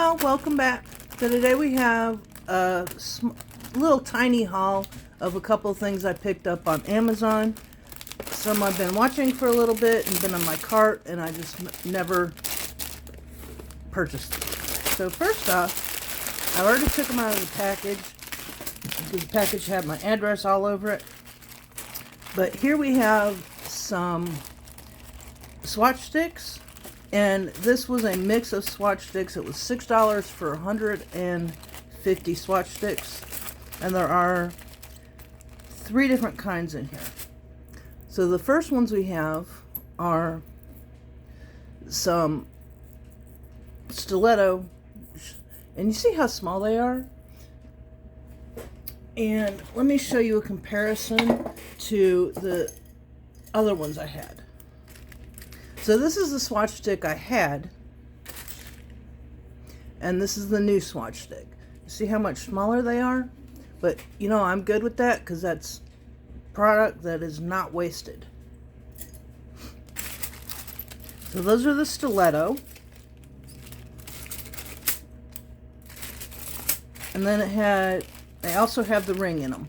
y'all, welcome back. So today we have a little tiny haul of a couple of things I picked up on Amazon. Some I've been watching for a little bit and been on my cart, and I just never purchased them. So first off, I already took them out of the package because the package had my address all over it. But here we have some swatch sticks. And this was a mix of swatch sticks. It was $6 for 150 swatch sticks. And there are 3 different kinds in here. So the first ones we have are some stiletto. And you see how small they are? And let me show you a comparison to the other ones I had. So this is the swatch stick I had, and this is the new swatch stick. See how much smaller they are? But you know, I'm good with that because that's product that is not wasted. So those are the stiletto. And then they also have the ring in them.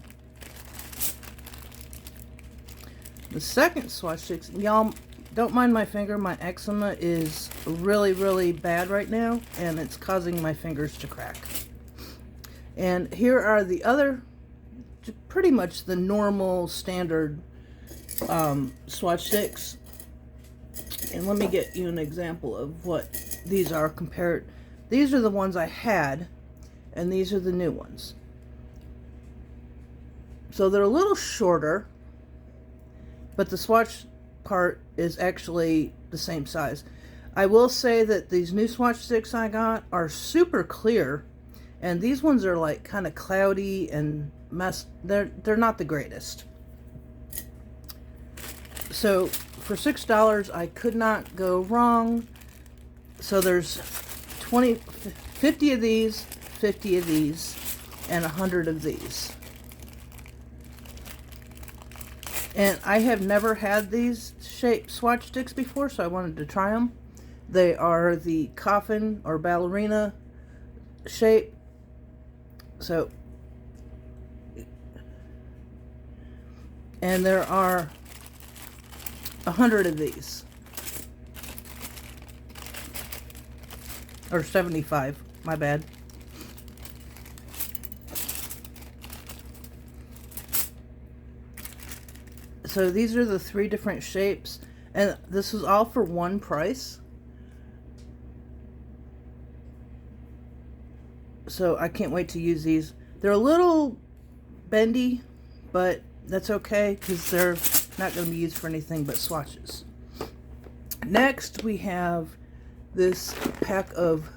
The second swatch sticks, y'all, don't mind my finger. My eczema is really, really bad right now, and it's causing my fingers to crack. And here are the other, pretty much the normal standard swatch sticks. And let me get you an example of what these are compared. These are the ones I had, and these are the new ones. So they're a little shorter, but the swatch part is actually the same size. I will say that these new swatch sticks I got are super clear, and these ones are like kind of cloudy and they're not the greatest. So for $6 I could not go wrong. So there's 50 of these, 50 of these, and 100 of these. And I have never had these shape swatch sticks before, so I wanted to try them. They are the coffin or ballerina shape. So, and there are 100 of these. Or 75, my bad. So these are the 3 different shapes, and this is all for one price. So I can't wait to use these. They're a little bendy, but that's okay because they're not going to be used for anything but swatches. Next we have this pack of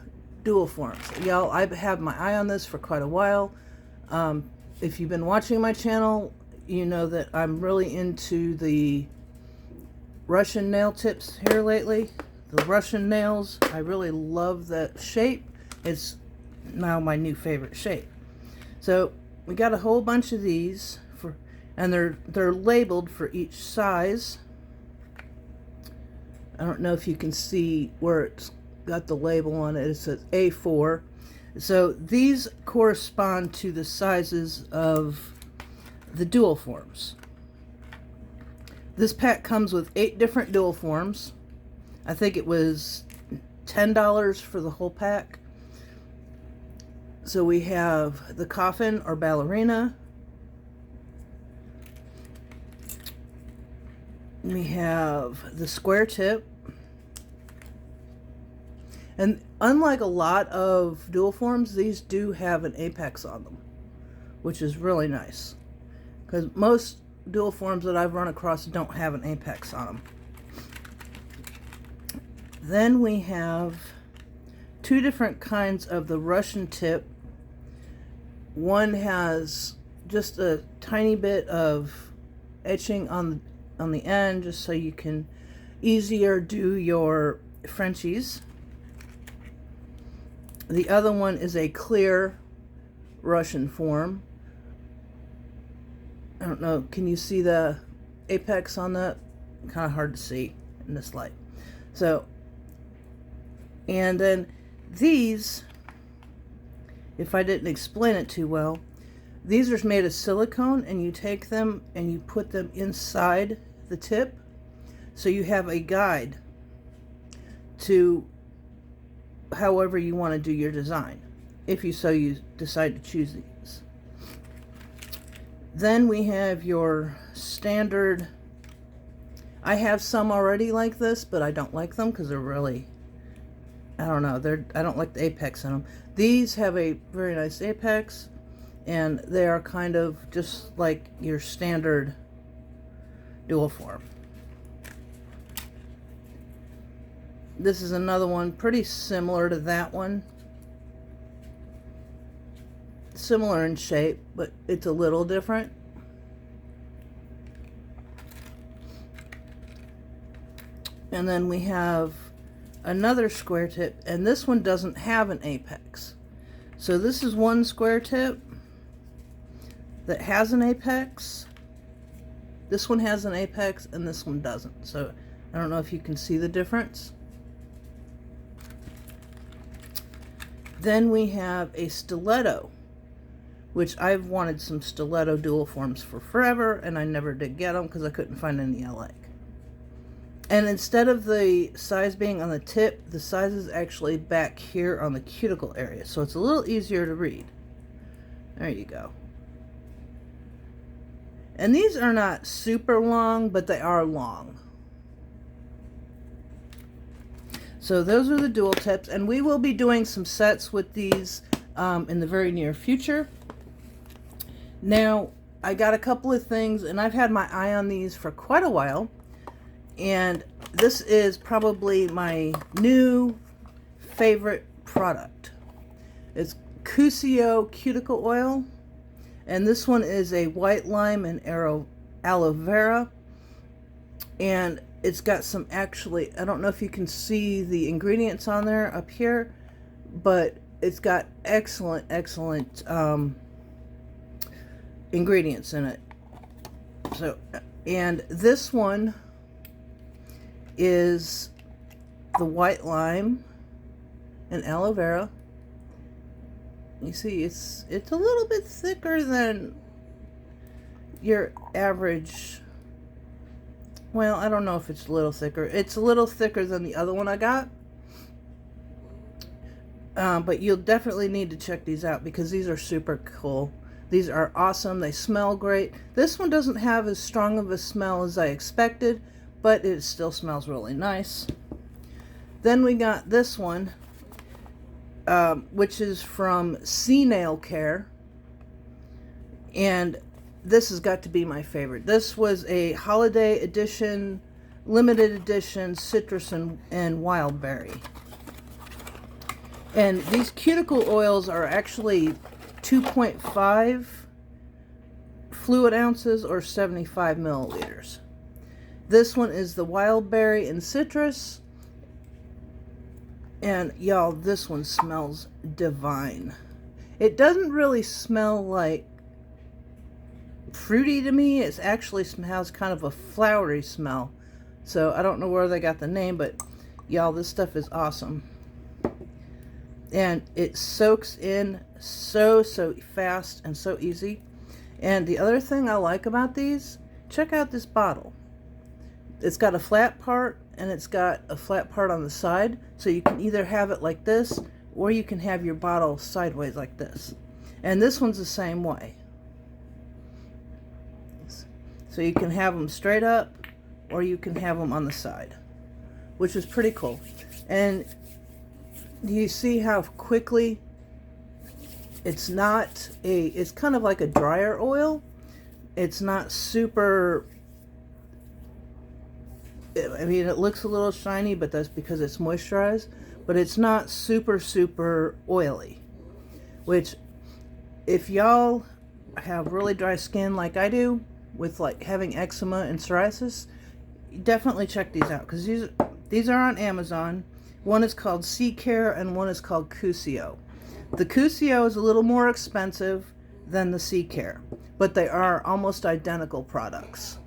dual forms. Y'all, I've had my eye on this for quite a while. If you've been watching my channel, you know that I'm really into the Russian nail tips here lately. The Russian nails, I really love that shape. It's now my new favorite shape. So we got a whole bunch of these and they're labeled for each size. I don't know if you can see where it's got the label on it. It says A4. So these correspond to the sizes of the dual forms. This pack comes with 8 different dual forms. I think it was $10 for the whole pack. So we have the coffin or ballerina. We have the square tip. And unlike a lot of dual forms, these do have an apex on them, which is really nice. Because most dual forms that I've run across don't have an apex on them. Then we have 2 different kinds of the Russian tip. One has just a tiny bit of etching on the end, just so you can easier do your Frenchies. The other one is a clear Russian form. I don't know, can you see the apex on that? Kind of hard to see in this light. So, and then these if I didn't explain it too well. These are made of silicone, and you take them and you put them inside the tip, so you have a guide to however you want to do your design, if you decide to choose these. Then we have your standard. I have some already like this, but I don't like them because they're really, I don't know, I don't like the apex in them. These have a very nice apex, and they are kind of just like your standard dual form. This is another one pretty similar to that one. Similar in shape, but it's a little different. And then we have another square tip, and this one doesn't have an apex. So this is one square tip that has an apex. This one has an apex and this one doesn't. So I don't know if you can see the difference. Then we have a stiletto, which I've wanted some stiletto dual forms for forever, and I never did get them because I couldn't find any I like. And instead of the size being on the tip, the size is actually back here on the cuticle area, so it's a little easier to read. There you go. And these are not super long, but they are long. So those are the dual tips, and we will be doing some sets with these in the very near future. Now, I got a couple of things, and I've had my eye on these for quite a while, and this is probably my new favorite product. It's Cusio Cuticle Oil, and this one is a white lime and aloe vera, and it's got some, actually, I don't know if you can see the ingredients on there up here, but it's got excellent ingredients in it. So, and this one is the white lime and aloe vera. You see, it's a little bit thicker than your average. Well, I don't know if it's a little thicker. It's a little thicker than the other one I got. But you'll definitely need to check these out because these are super cool. These are awesome. They smell great. This one doesn't have as strong of a smell as I expected, but it still smells really nice. Then we got this one, which is from Sea Nail Care. And this has got to be my favorite. This was a holiday edition, limited edition citrus and wild berry. And these cuticle oils are actually 2.5 fluid ounces or 75 milliliters. This one is the wild berry and citrus. And y'all, this one smells divine. It doesn't really smell like fruity to me. It actually has kind of a flowery smell. So I don't know where they got the name, but y'all, this stuff is awesome. And it soaks in so fast and so easy. And the other thing I like about these, check out this bottle. It's got a flat part and it's got a flat part on the side, so you can either have it like this or you can have your bottle sideways like this. And this one's the same way. So you can have them straight up or you can have them on the side, which is pretty cool. And do you see how quickly it's kind of like a dryer oil. It's not super, I mean, it looks a little shiny, but that's because it's moisturized, but it's not super oily, which if y'all have really dry skin like I do, with like having eczema and psoriasis, definitely check these out, because these are on Amazon. One is called Sea Care and one is called Cusio. The Cusio is a little more expensive than the Sea Care, but they are almost identical products.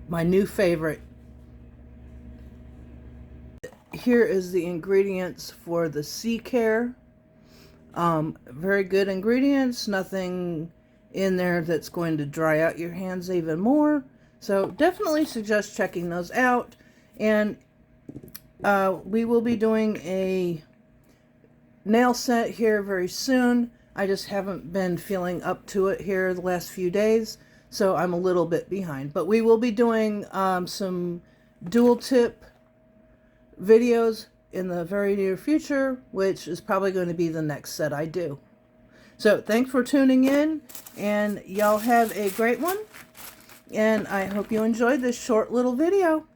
My new favorite. here is the ingredients for the Sea Care. Very good ingredients, nothing in there that's going to dry out your hands even more. So definitely suggest checking those out. And we will be doing a nail set here very soon. I just haven't been feeling up to it here the last few days, so I'm a little bit behind. But we will be doing some dual tip videos in the very near future, which is probably going to be the next set I do. So thanks for tuning in, and y'all have a great one, and I hope you enjoyed this short little video.